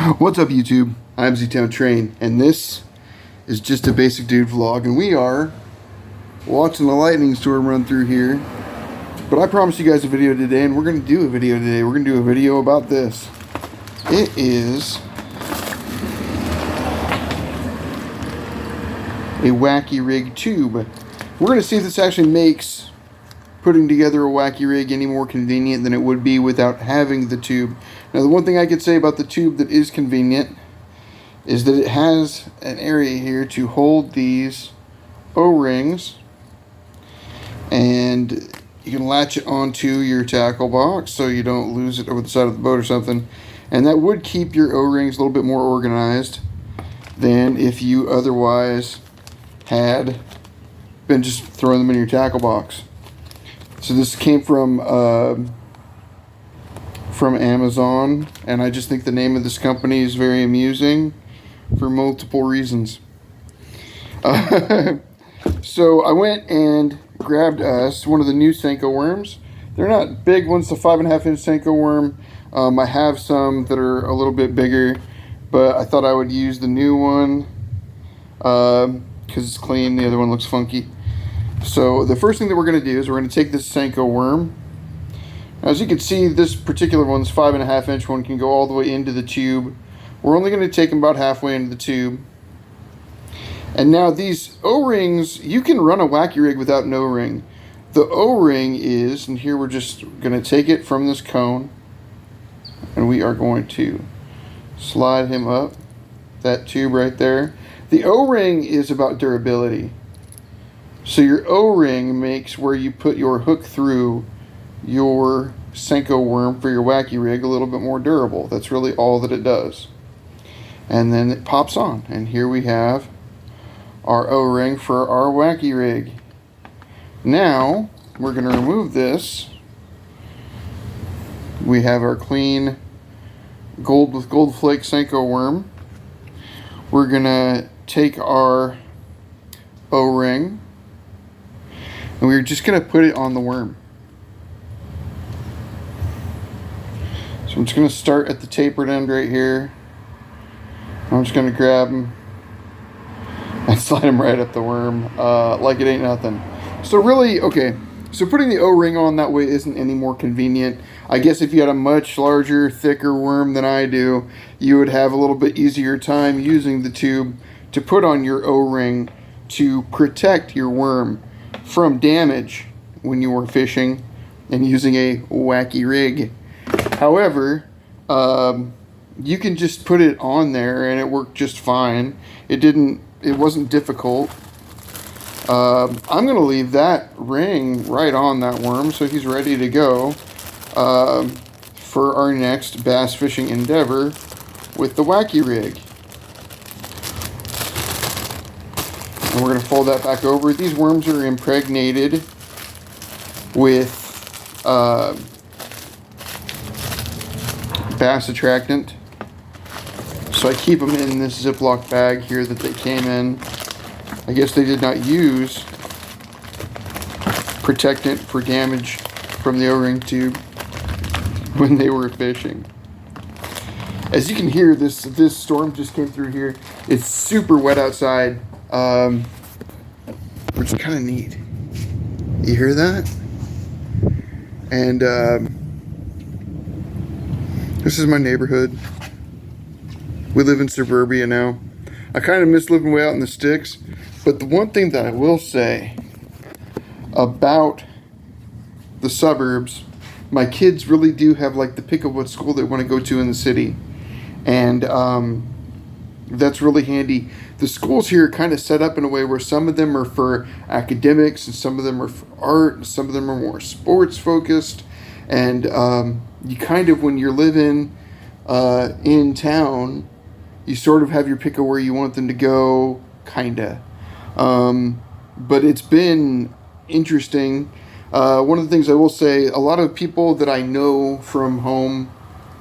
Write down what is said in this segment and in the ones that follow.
What's up, YouTube? I'm Z-Town Train, and this is just a basic dude vlog, and we are watching the lightning storm run through here. But I promised you guys a video today, and we're going to do a video today. We're going to do a video about this. It is a Wacky rig tube. We're going to see if this actually makes putting together a Wacky rig any more convenient than it would be without having the tube. Now, the one thing I could say about the tube that is convenient is that it has an area here to hold these O-rings, and you can latch it onto your tackle box so you don't lose it over the side of the boat or something, and that would keep your O-rings a little bit more organized than if you otherwise had been just throwing them in your tackle box. So this came from Amazon, and I just think the name of this company is very amusing for multiple reasons. So I went and grabbed us one of the new Senko worms. They're not big ones, the 5.5-inch Senko worm. I have some that are a little bit bigger, but I thought I would use the new one because it's clean. The other one looks funky. So the first thing that we're going to do is we're going to take this Senko worm. As you can see, this particular one's 5.5-inch one can go all the way into the tube. We're only going to take them about halfway into the tube. And now these O-rings, you can run a Wacky rig without an O-ring. The O-ring is, and here we're just going to take it from this cone, and we are going to slide him up that tube right there. The O-ring is about durability. So your O-ring makes where you put your hook through your Senko worm for your Wacky rig a little bit more durable. That's really all that it does. And then it pops on, and here we have our O-ring for our Wacky rig. Now we're going to remove this. We have our clean gold with gold flake Senko worm. We're going to take our O-ring, and we're just going to put it on the worm. So I'm just going to start at the tapered end right here. I'm just going to grab him and slide him right up the worm like it ain't nothing. So really, okay, so putting the O-ring on that way isn't any more convenient. I guess if you had a much larger, thicker worm than I do, you would have a little bit easier time using the tube to put on your O-ring to protect your worm from damage when you were fishing and using a Wacky rig. However, you can just put it on there and it worked just fine. It wasn't difficult. I'm going to leave that ring right on that worm so he's ready to go for our next bass fishing endeavor with the Wacky rig. And we're going to fold that back over. These worms are impregnated with bass attractant. So I keep them in this Ziploc bag here that they came in. I guess they did not use protectant for damage from the O-ring tube when they were fishing. As you can hear, this storm just came through here. It's super wet outside, which is kind of neat. You hear that? And this is my neighborhood. We live in suburbia now. I kind of miss living way out in the sticks, but the one thing that I will say about the suburbs, my kids really do have like the pick of what school they want to go to in the city, and that's really handy. The schools here are kind of set up in a way where some of them are for academics and some of them are for art and some of them are more sports focused, and you kind of, when you're living in town, you sort of have your pick of where you want them to go, kinda. But it's been interesting. One of the things I will say, a lot of people that I know from home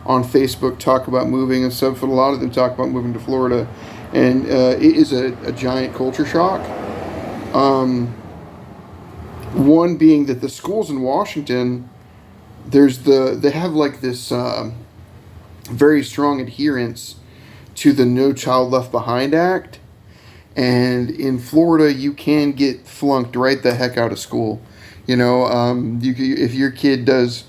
on Facebook talk about moving and stuff, but a lot of them talk about moving to Florida, and it is a giant culture shock. One being that the schools in Washington, they have like this very strong adherence to the No Child Left Behind Act. And in Florida, you can get flunked right the heck out of school. You know, if your kid does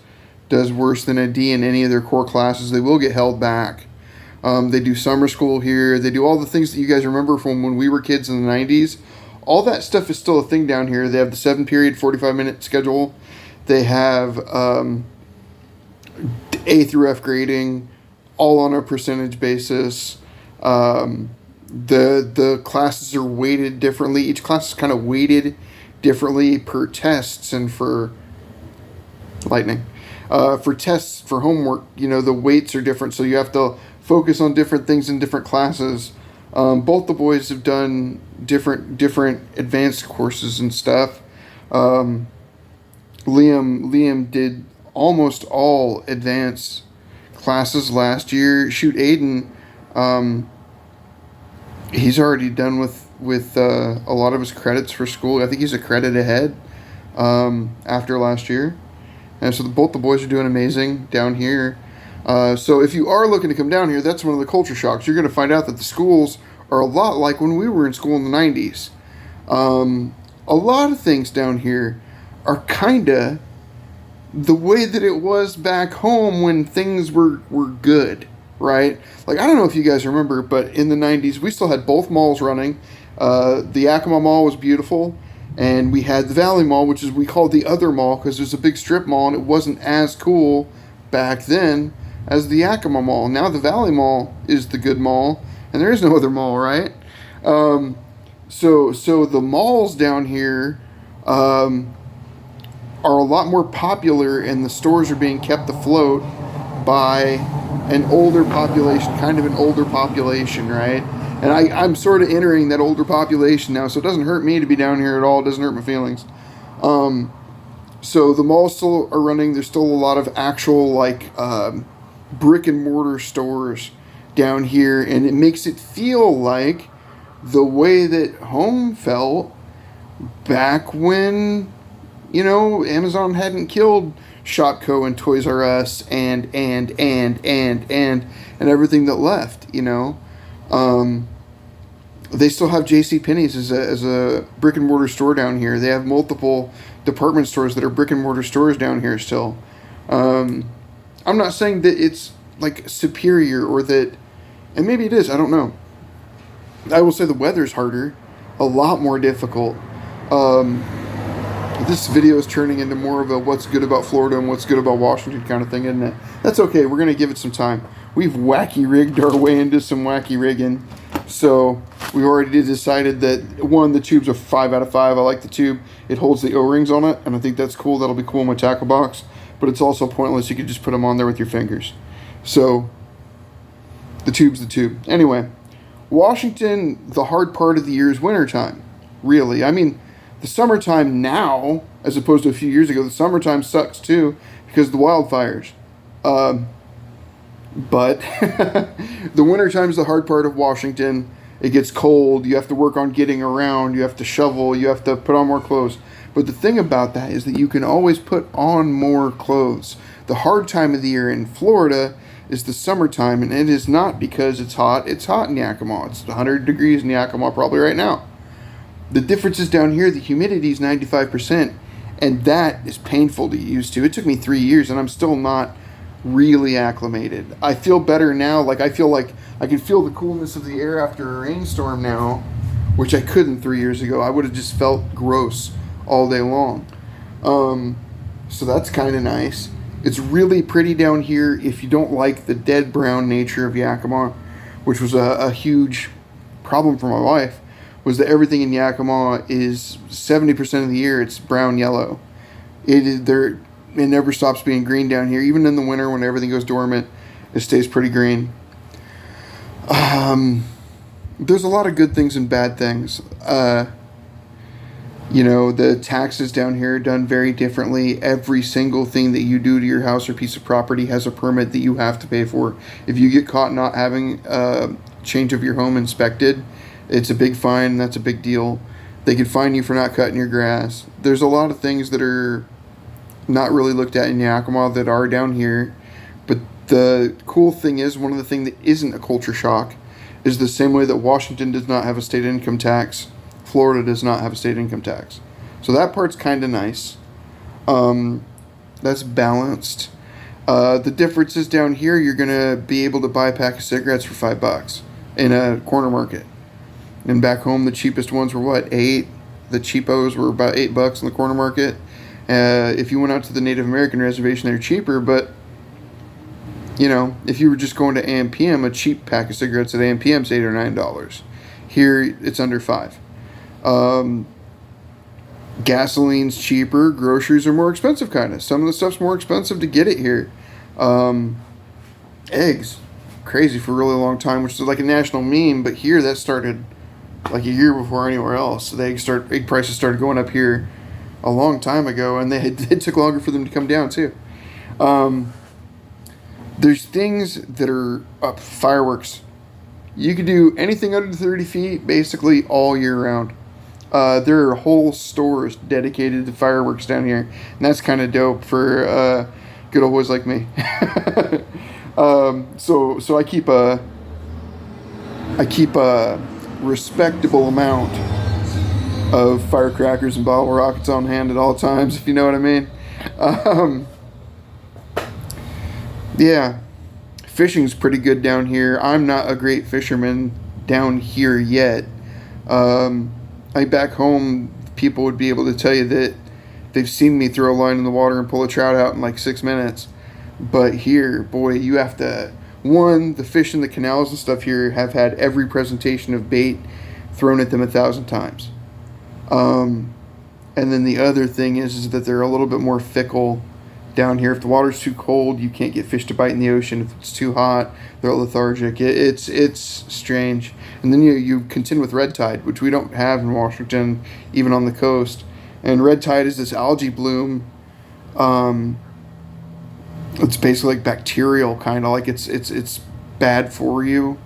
worse than a D in any of their core classes, they will get held back. They do summer school here. They do all the things that you guys remember from when we were kids in the 90s. All that stuff is still a thing down here. They have the 7-period, 45-minute schedule. They have A through F grading, all on a percentage basis. The classes are weighted differently. Each class is kind of weighted differently per tests and for lightning. For tests, for homework, you know, the weights are different, so you have to focus on different things in different classes. Both the boys have done different advanced courses and stuff. Liam did almost all advanced classes last year. Shoot, Aiden, he's already done with a lot of his credits for school. I think he's a credit ahead after last year. And so both the boys are doing amazing down here. So if you are looking to come down here, that's one of the culture shocks. You're going to find out that the schools are a lot like when we were in school in the 90s. A lot of things down here are kind of the way that it was back home when things were good, right? Like, I don't know if you guys remember, but in the 90s, we still had both malls running. The Yakima Mall was beautiful. And we had the Valley Mall, which is we called the other mall because there's a big strip mall and it wasn't as cool back then as the Yakima Mall. Now the Valley Mall is the good mall, and there is no other mall, right? So the malls down here are a lot more popular, and the stores are being kept afloat by an older population, kind of an older population, right? And I'm sort of entering that older population now, so it doesn't hurt me to be down here at all. It doesn't hurt my feelings. So the malls still are running. There's still a lot of actual, like, brick and mortar stores down here, and it makes it feel like the way that home felt back when, you know, Amazon hadn't killed Shopko and Toys R Us and everything that left, you know. They still have JCPenney's as a brick and mortar store down here. They have multiple department stores that are brick and mortar stores down here still. I'm not saying that it's like superior or that, and maybe it is, I don't know. I will say the weather's harder, a lot more difficult. This video is turning into more of a what's good about Florida and what's good about Washington kind of thing, isn't it? That's okay, we're going to give it some time. We've wacky rigged our way into some wacky rigging. So we already decided that, one, the tube's a 5 out of 5. I like the tube. It holds the O-rings on it, and I think that's cool. That'll be cool in my tackle box. But it's also pointless. You could just put them on there with your fingers. So the tube's the tube. Anyway, Washington, the hard part of the year is wintertime. Really. I mean, the summertime now, as opposed to a few years ago, the summertime sucks too because of the wildfires. But the wintertime is the hard part of Washington. It gets cold. You have to work on getting around. You have to shovel. You have to put on more clothes. But the thing about that is that you can always put on more clothes. The hard time of the year in Florida is the summertime, and it is not because it's hot. It's hot in Yakima. It's 100 degrees in Yakima probably right now. The difference is down here, the humidity is 95%, and that is painful to get used to. It took me 3 years, and I'm still not really acclimated. I feel better now. Like, I feel like I can feel the coolness of the air after a rainstorm now, which I couldn't 3 years ago. I would have just felt gross all day long. So that's kind of nice. It's really pretty down here if you don't like the dead brown nature of Yakima, which was a huge problem for my wife, was that everything in Yakima is 70% of the year it's brown yellow. It never stops being green down here. Even in the winter when everything goes dormant, it stays pretty green. There's a lot of good things and bad things. You know, the taxes down here are done very differently. Every single thing that you do to your house or piece of property has a permit that you have to pay for. If you get caught not having change of your home inspected, it's a big fine. That's a big deal. They could fine you for not cutting your grass. There's a lot of things that are not really looked at in Yakima that are down here. But the cool thing is, one of the things that isn't a culture shock is the same way that Washington does not have a state income tax. Florida does not have a state income tax. So that part's kind of nice. That's balanced. The difference is down here, you're going to be able to buy a pack of cigarettes for $5 in a corner market. And back home, the cheapest ones were what, $8? The cheapos were about $8 in the corner market. If you went out to the Native American reservation, they're cheaper, but you know, if you were just going to AMPM, a cheap pack of cigarettes at AMPM is $8 or $9. Here, it's under $5. Gasoline's cheaper. Groceries are more expensive, kind of. Some of the stuff's more expensive to get it here. Eggs, crazy for a really long time, which is like a national meme, but here that started like a year before anywhere else. So the egg prices started going up here a long time ago, and it took longer for them to come down too. There's things that are up. Fireworks. You can do anything under 30 feet basically all year round. There are whole stores dedicated to fireworks down here, and that's kind of dope for good old boys like me. So I keep a respectable amount of firecrackers and bottle rockets on hand at all times, if you know what I mean. Yeah, fishing's pretty good down here. I'm not a great fisherman down here yet. Back home, people would be able to tell you that they've seen me throw a line in the water and pull a trout out in like 6 minutes. But here, boy, you have to... One, the fish in the canals and stuff here have had every presentation of bait thrown at them 1,000 times. And then the other thing is that they're a little bit more fickle down here. If the water's too cold, you can't get fish to bite in the ocean. If it's too hot, they're lethargic. It's strange. And then you contend with red tide, which we don't have in Washington, even on the coast. And red tide is this algae bloom. It's basically like bacterial, kind of like it's bad for you.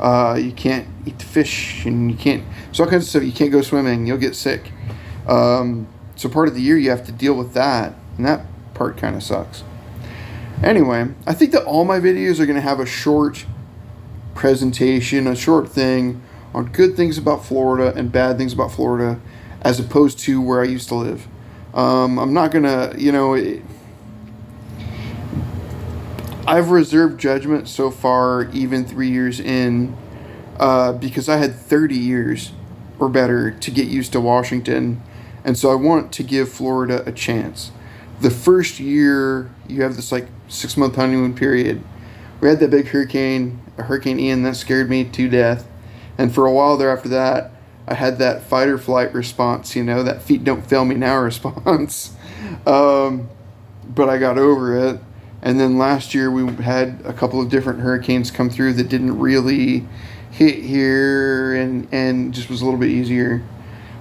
You can't eat the fish, and you can't. So all kinds of stuff. You can't go swimming. You'll get sick. So part of the year you have to deal with that, and that part kind of sucks. Anyway, I think that all my videos are going to have a short presentation, a short thing on good things about Florida and bad things about Florida, as opposed to where I used to live. I'm not going to, I've reserved judgment so far, even 3 years in, because I had 30 years or better to get used to Washington, and so I want to give Florida a chance. The first year, you have this like 6-month honeymoon period. We had that big hurricane, Hurricane Ian, that scared me to death. And for a while there after that, I had that fight or flight response, that feet don't fail me now response. But I got over it. And then last year we had a couple of different hurricanes come through that didn't really hit here and just was a little bit easier.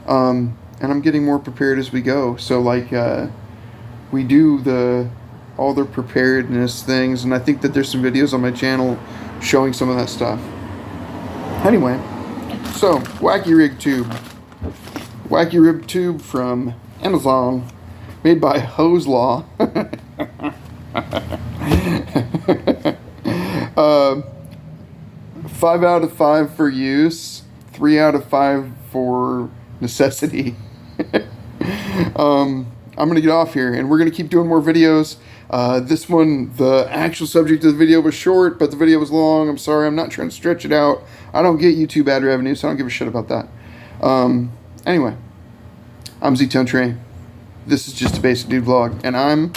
And I'm getting more prepared as we go. So we do all the preparedness things, and I think that there's some videos on my channel showing some of that stuff. Anyway, so Wacky Rig Tube. Wacky Rib Tube from Amazon, made by Hoeslaw. 5 out of 5 for use, 3 out of 5 for necessity. I'm going to get off here, and we're going to keep doing more videos. This one, the actual subject of the video was short, but the video was long. I'm sorry, I'm not trying to stretch it out. I don't get YouTube ad revenue, so I don't give a shit about that. Anyway, I'm Z-Tone Trey. This is just a basic dude vlog, and I'm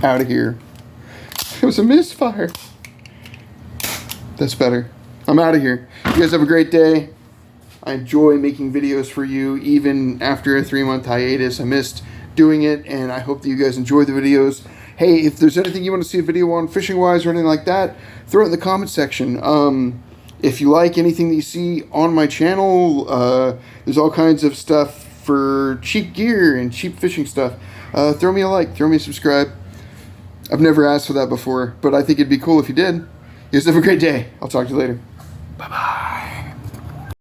out of here. It was a misfire. That's better. I'm out of here. You guys have a great day. I enjoy making videos for you, even after a 3-month hiatus. I missed doing it, and I hope that you guys enjoy the videos. Hey, if there's anything you want to see a video on fishing-wise or anything like that, throw it in the comment section. If you like anything that you see on my channel, there's all kinds of stuff for cheap gear and cheap fishing stuff. Throw me a like, throw me a subscribe. I've never asked for that before, but I think it'd be cool if you did. You guys have a great day. I'll talk to you later.